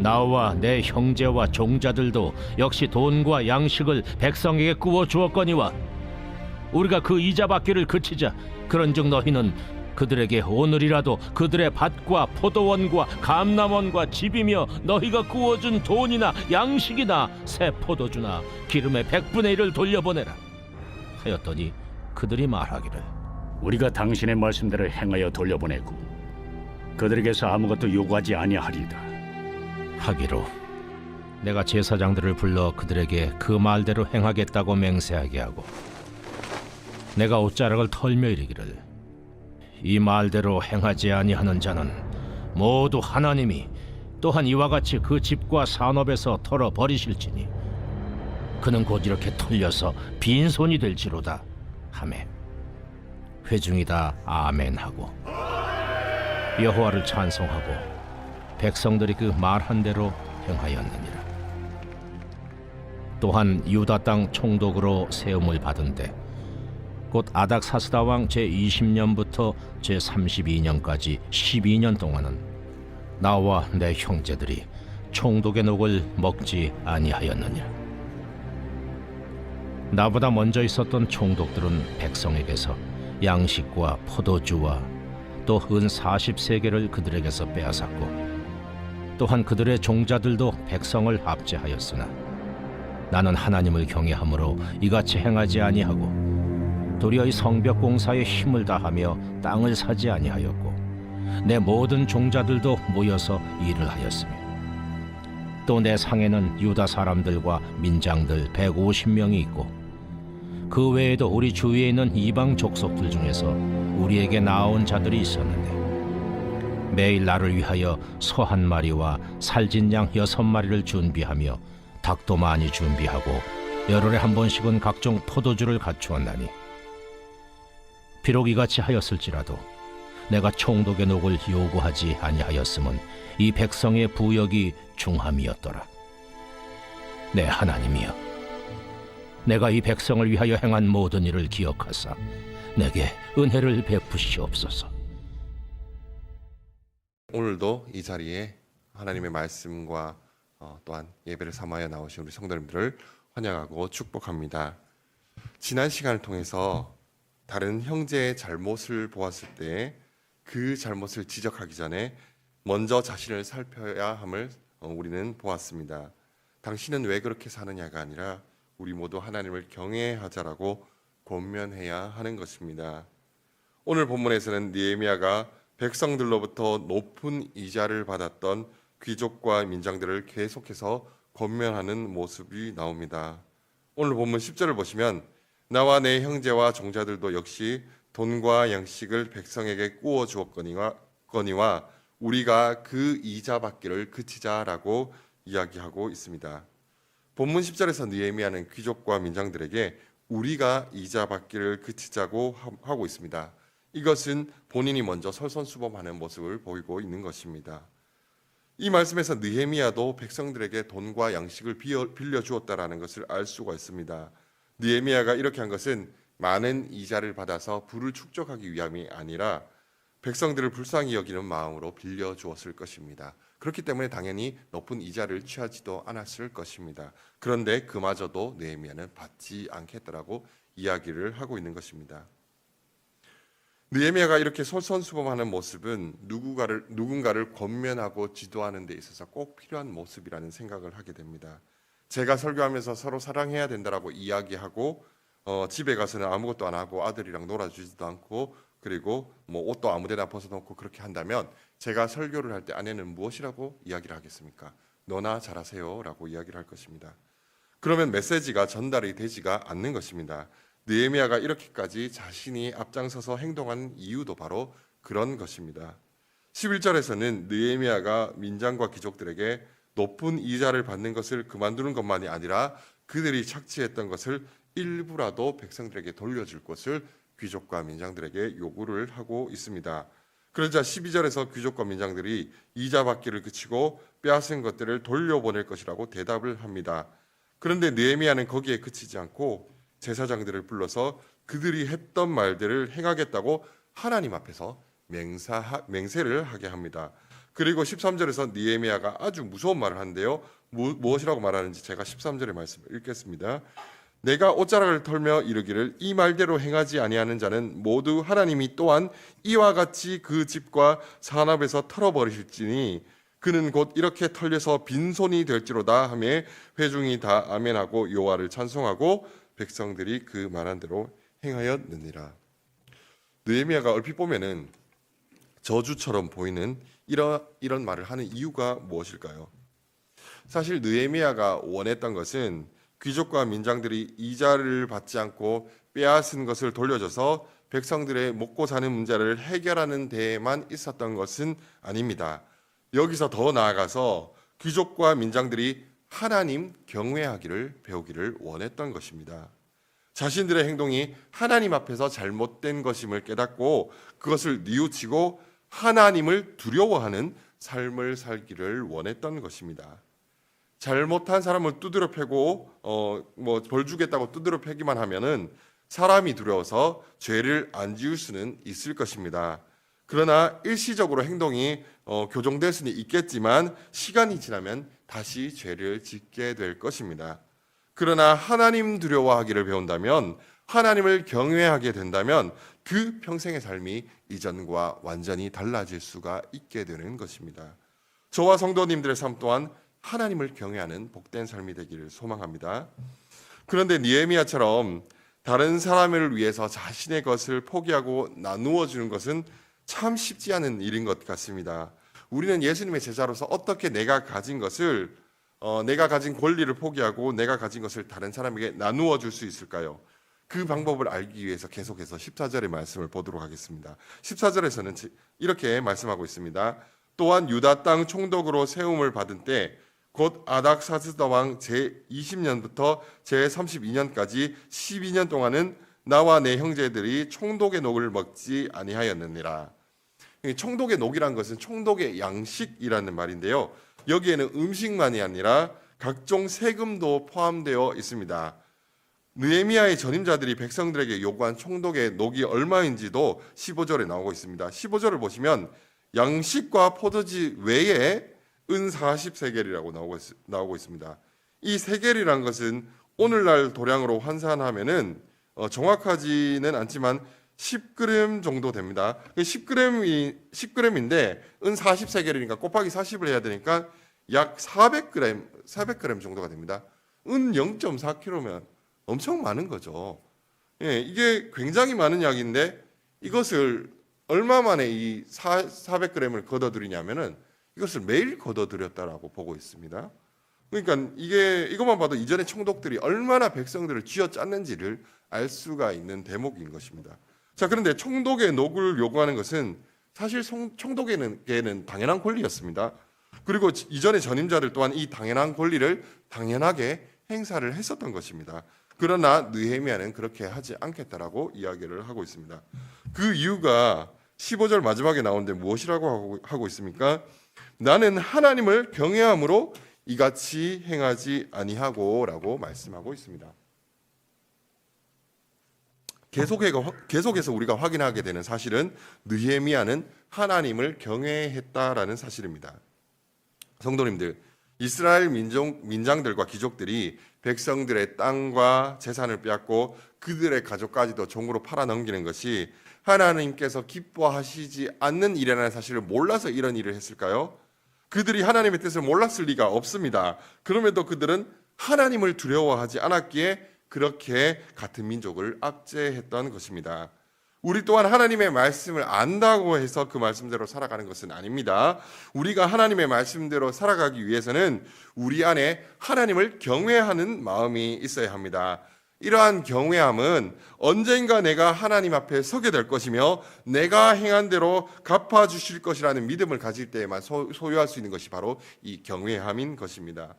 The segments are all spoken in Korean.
나와 내 형제와 종자들도 역시 돈과 양식을 백성에게 구워 주었거니와 우리가 그 이자 받기를 그치자. 그런즉 너희는 그들에게 오늘이라도 그들의 밭과 포도원과 감람원과 집이며 너희가 구워준 돈이나 양식이나 새 포도주나 기름의 100분의 1을 돌려보내라 하였더니 그들이 말하기를 우리가 당신의 말씀대로 행하여 돌려보내고 그들에게서 아무것도 요구하지 아니하리이다. 하기로 내가 제사장들을 불러 그들에게 그 말대로 행하겠다고 맹세하게 하고 내가 옷자락을 털며 이르기를 이 말대로 행하지 아니하는 자는 모두 하나님이 또한 이와 같이 그 집과 산업에서 털어 버리실지니 그는 곧 이렇게 털려서 빈손이 될지로다 하매 회중이 다 아멘하고 여호와를 찬송하고 백성들이 그 말한 대로 행하였느니라. 또한 유다 땅 총독으로 세움을 받은데 곧 아닥사스다 왕 제20년부터 제32년까지 12년 동안은 나와 내 형제들이 총독의 녹을 먹지 아니하였느니라. 나보다 먼저 있었던 총독들은 백성에게서 양식과 포도주와 또 은 40세겔을 그들에게서 빼앗았고 또한 그들의 종자들도 백성을 압제하였으나 나는 하나님을 경외함으로 이같이 행하지 아니하고 도리어 이 성벽 공사에 힘을 다하며 땅을 사지 아니하였고 내 모든 종자들도 모여서 일을 하였으며 또 내 상에는 유다 사람들과 민장들 150명이 있고 그 외에도 우리 주위에 있는 이방 족속들 중에서 우리에게 나아온 자들이 있었는데 매일 나를 위하여 소 1마리와 살진 양 6마리를 준비하며 닭도 많이 준비하고 열흘에 한 번씩은 각종 포도주를 갖추었나니 비록 이같이 하였을지라도 내가 총독의 녹을 요구하지 아니하였음은 이 백성의 부역이 중함이었더라. 내 하나님이여, 내가 이 백성을 위하여 행한 모든 일을 기억하사 내게 은혜를 베푸시옵소서. 오늘도 이 자리에 하나님의 말씀과 또한 예배를 삼아야 나오신 우리 성도님들을 환영하고 축복합니다. 지난 시간을 통해서 다른 형제의 잘못을 보았을 때 그 잘못을 지적하기 전에 먼저 자신을 살펴야 함을 우리는 보았습니다. 당신은 왜 그렇게 사느냐가 아니라 우리 모두 하나님을 경외하자라고 권면해야 하는 것입니다. 오늘 본문에서는 느헤미야가 백성들로부터 높은 이자를 받았던 귀족과 민장들을 계속해서 권면하는 모습이 나옵니다. 오늘 본문 10절을 보시면 나와 내 형제와 종자들도 역시 돈과 양식을 백성에게 구워 주었거니와 우리가 그 이자 받기를 그치자라고 이야기하고 있습니다. 본문 10절에서 느헤미야는 귀족과 민장들에게 우리가 이자 받기를 그치자고 하고 있습니다. 이것은 본인이 먼저 설선수범하는 모습을 보이고 있는 것입니다. 이 말씀에서 느헤미야도 백성들에게 돈과 양식을 빌려 주었다라는 것을 알 수가 있습니다. 느헤미야가 이렇게 한 것은 많은 이자를 받아서 부를 축적하기 위함이 아니라 백성들을 불쌍히 여기는 마음으로 빌려 주었을 것입니다. 그렇기 때문에 당연히 높은 이자를 취하지도 않았을 것입니다. 그런데 그마저도 느헤미야는 받지 않겠다라고 이야기를 하고 있는 것입니다. 느헤미야가 이렇게 솔선수범하는 모습은 누군가를 권면하고 지도하는 데 있어서 꼭 필요한 모습이라는 생각을 하게 됩니다. 제가 설교하면서 서로 사랑해야 된다라고 이야기하고 집에 가서는 아무것도 안 하고 아들이랑 놀아주지도 않고 그리고 뭐 옷도 아무데나 벗어놓고 그렇게 한다면 제가 설교를 할 때 아내는 무엇이라고 이야기를 하겠습니까? 너나 잘하세요 라고 이야기를 할 것입니다. 그러면 메시지가 전달이 되지가 않는 것입니다. 느헤미야가 이렇게까지 자신이 앞장서서 행동한 이유도 바로 그런 것입니다. 11절에서는 느헤미야가 민장과 귀족들에게 높은 이자를 받는 것을 그만두는 것만이 아니라 그들이 착취했던 것을 일부라도 백성들에게 돌려줄 것을 귀족과 민장들에게 요구를 하고 있습니다. 그러자 12절에서 귀족과 민장들이 이자 받기를 그치고 빼앗은 것들을 돌려보낼 것이라고 대답을 합니다. 그런데 느헤미야는 거기에 그치지 않고 제사장들을 불러서 그들이 했던 말들을 행하겠다고 하나님 앞에서 맹세를 하게 합니다. 그리고 13절에서 느헤미야가 아주 무서운 말을 하는데요. 무엇이라고 말하는지 제가 13절의 말씀을 읽겠습니다. 내가 옷자락을 털며 이르기를 이 말대로 행하지 아니하는 자는 모두 하나님이 또한 이와 같이 그 집과 산업에서 털어버리실지니 그는 곧 이렇게 털려서 빈손이 될지로다 하며 회중이 다 아멘하고 여호와를 찬송하고 백성들이 그 말한 대로 행하였느니라. 느헤미야가 얼핏 보면은 저주처럼 보이는 이런 말을 하는 이유가 무엇일까요? 사실 느헤미야가 원했던 것은 귀족과 민장들이 이자를 받지 않고 빼앗은 것을 돌려줘서 백성들의 먹고 사는 문제를 해결하는 데에만 있었던 것은 아닙니다. 여기서 더 나아가서 귀족과 민장들이 하나님 경외하기를 배우기를 원했던 것입니다. 자신들의 행동이 하나님 앞에서 잘못된 것임을 깨닫고 그것을 뉘우치고 하나님을 두려워하는 삶을 살기를 원했던 것입니다. 잘못한 사람을 두드려 패고 벌 주겠다고 두드려 패기만 하면은 사람이 두려워서 죄를 안 지을 수는 있을 것입니다. 그러나 일시적으로 행동이 교정될 수는 있겠지만 시간이 지나면 다시 죄를 짓게 될 것입니다. 그러나 하나님 두려워하기를 배운다면, 하나님을 경외하게 된다면 그 평생의 삶이 이전과 완전히 달라질 수가 있게 되는 것입니다. 저와 성도님들의 삶 또한 하나님을 경외하는 복된 삶이 되기를 소망합니다. 그런데 느헤미야처럼 다른 사람을 위해서 자신의 것을 포기하고 나누어 주는 것은 참 쉽지 않은 일인 것 같습니다. 우리는 예수님의 제자로서 어떻게 내가 가진 것을 내가 가진 권리를 포기하고 내가 가진 것을 다른 사람에게 나누어 줄 수 있을까요? 그 방법을 알기 위해서 계속해서 14절의 말씀을 보도록 하겠습니다. 14절에서는 이렇게 말씀하고 있습니다. 또한 유다 땅 총독으로 세움을 받은 때 곧 아닥사스다 왕 제20년부터 제32년까지 12년 동안은 나와 내 형제들이 총독의 녹을 먹지 아니하였느니라. 총독의 녹이란 것은 총독의 양식이라는 말인데요. 여기에는 음식만이 아니라 각종 세금도 포함되어 있습니다. 느헤미야의 전임자들이 백성들에게 요구한 총독의 녹이 얼마인지도 15절에 나오고 있습니다. 15절을 보시면 양식과 포도주 외에 은 40세겔이라고 나오고 있습니다. 이 세겔이란 것은 오늘날 도량으로 환산하면은 정확하지는 않지만 10g 정도 됩니다. 10g인데 은 40세겔이니까 곱하기 40을 해야 되니까 약 400g 정도가 됩니다. 은 0.4kg면 엄청 많은 거죠. 예, 이게 굉장히 많은 약인데 이것을 얼마 만에 이 400g을 걷어들이냐면은 이것을 매일 걷어들였다라고 보고 있습니다. 그러니까 이것만 봐도 이전의 총독들이 얼마나 백성들을 쥐어짰는지를 알 수가 있는 대목인 것입니다. 자, 그런데 총독의 녹을 요구하는 것은 사실 총독에게는 당연한 권리였습니다. 그리고 이전의 전임자들 또한 이 당연한 권리를 당연하게 행사를 했었던 것입니다. 그러나 느헤미야는 그렇게 하지 않겠다라고 이야기를 하고 있습니다. 그 이유가 15절 마지막에 나오는데 무엇이라고 하고 있습니까? 나는 하나님을 경외함으로 이같이 행하지 아니하고라고 말씀하고 있습니다. 계속해서 우리가 확인하게 되는 사실은 느헤미야는 하나님을 경외했다라는 사실입니다. 성도님들, 이스라엘 민장들과 귀족들이 백성들의 땅과 재산을 빼앗고 그들의 가족까지도 종으로 팔아넘기는 것이 하나님께서 기뻐하시지 않는 일이라는 사실을 몰라서 이런 일을 했을까요? 그들이 하나님의 뜻을 몰랐을 리가 없습니다. 그럼에도 그들은 하나님을 두려워하지 않았기에 그렇게 같은 민족을 압제했던 것입니다. 우리 또한 하나님의 말씀을 안다고 해서 그 말씀대로 살아가는 것은 아닙니다. 우리가 하나님의 말씀대로 살아가기 위해서는 우리 안에 하나님을 경외하는 마음이 있어야 합니다. 이러한 경외함은 언젠가 내가 하나님 앞에 서게 될 것이며 내가 행한 대로 갚아주실 것이라는 믿음을 가질 때에만 소유할 수 있는 것이 바로 이 경외함인 것입니다.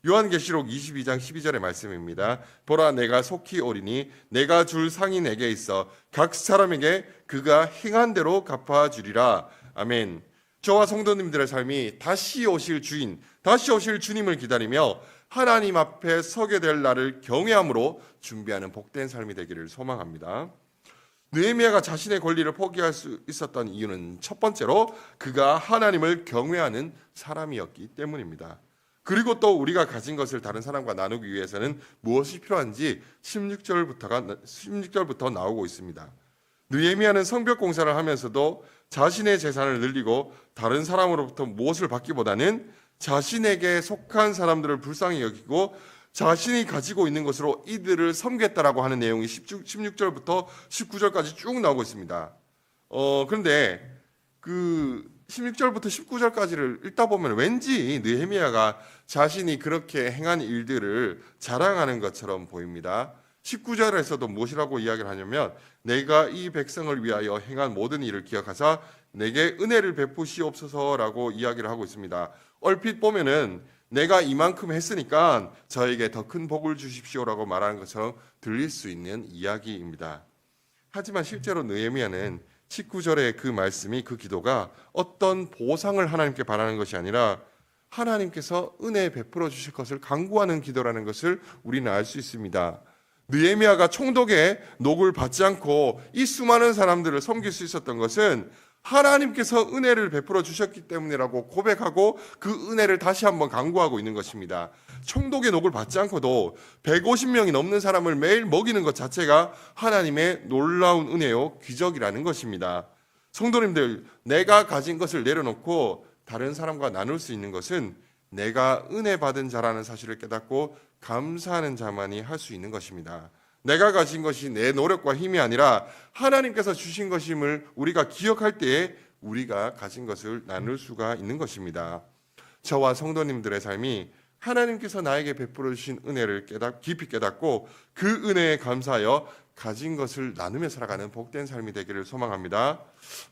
요한계시록 22장 12절의 말씀입니다. 보라, 내가 속히 오리니 내가 줄 상이 내게 있어 각 사람에게 그가 행한 대로 갚아주리라. 아멘. 저와 성도님들의 삶이 다시 오실 주인, 다시 오실 주님을 기다리며 하나님 앞에 서게 될 날을 경외함으로 준비하는 복된 삶이 되기를 소망합니다. 느헤미야가 자신의 권리를 포기할 수 있었던 이유는 첫 번째로 그가 하나님을 경외하는 사람이었기 때문입니다. 그리고 또 우리가 가진 것을 다른 사람과 나누기 위해서는 무엇이 필요한지 16절부터 나오고 있습니다. 느헤미야는 성벽 공사를 하면서도 자신의 재산을 늘리고 다른 사람으로부터 무엇을 받기보다는 자신에게 속한 사람들을 불쌍히 여기고 자신이 가지고 있는 것으로 이들을 섬겼다라고 하는 내용이 16절부터 19절까지 쭉 나오고 있습니다. 그런데 그 16절부터 19절까지를 읽다 보면 왠지 느헤미야가 자신이 그렇게 행한 일들을 자랑하는 것처럼 보입니다. 19절에서도 무엇이라고 이야기를 하냐면 내가 이 백성을 위하여 행한 모든 일을 기억하사 내게 은혜를 베푸시옵소서라고 이야기를 하고 있습니다. 얼핏 보면은 내가 이만큼 했으니까 저에게 더 큰 복을 주십시오라고 말하는 것처럼 들릴 수 있는 이야기입니다. 하지만 실제로 느헤미야는 19절의 그 말씀이 그 기도가 어떤 보상을 하나님께 바라는 것이 아니라 하나님께서 은혜 베풀어 주실 것을 간구하는 기도라는 것을 우리는 알 수 있습니다. 느헤미야가 총독의 녹을 받지 않고 이 수많은 사람들을 섬길 수 있었던 것은 하나님께서 은혜를 베풀어 주셨기 때문이라고 고백하고 그 은혜를 다시 한번 간구하고 있는 것입니다. 총독의 녹을 받지 않고도 150명이 넘는 사람을 매일 먹이는 것 자체가 하나님의 놀라운 은혜요 기적이라는 것입니다. 성도님들, 내가 가진 것을 내려놓고 다른 사람과 나눌 수 있는 것은 내가 은혜 받은 자라는 사실을 깨닫고 감사하는 자만이 할 수 있는 것입니다. 내가 가진 것이 내 노력과 힘이 아니라 하나님께서 주신 것임을 우리가 기억할 때에 우리가 가진 것을 나눌 수가 있는 것입니다. 저와 성도님들의 삶이 하나님께서 나에게 베풀어 주신 은혜를 깊이 깨닫고 그 은혜에 감사하여 가진 것을 나누며 살아가는 복된 삶이 되기를 소망합니다.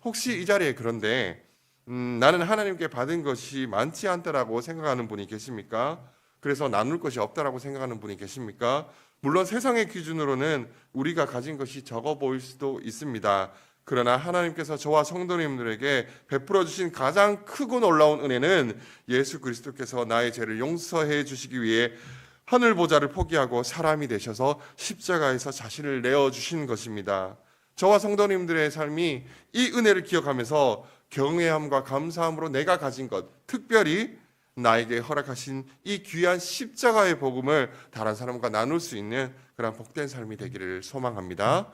혹시 이 자리에 그런데 나는 하나님께 받은 것이 많지 않다라고 생각하는 분이 계십니까? 그래서 나눌 것이 없다라고 생각하는 분이 계십니까? 물론 세상의 기준으로는 우리가 가진 것이 적어 보일 수도 있습니다. 그러나 하나님께서 저와 성도님들에게 베풀어 주신 가장 크고 놀라운 은혜는 예수 그리스도께서 나의 죄를 용서해 주시기 위해 하늘 보좌를 포기하고 사람이 되셔서 십자가에서 자신을 내어 주신 것입니다. 저와 성도님들의 삶이 이 은혜를 기억하면서 경외함과 감사함으로 내가 가진 것, 특별히 나에게 허락하신 이 귀한 십자가의 복음을 다른 사람과 나눌 수 있는 그런 복된 삶이 되기를 소망합니다.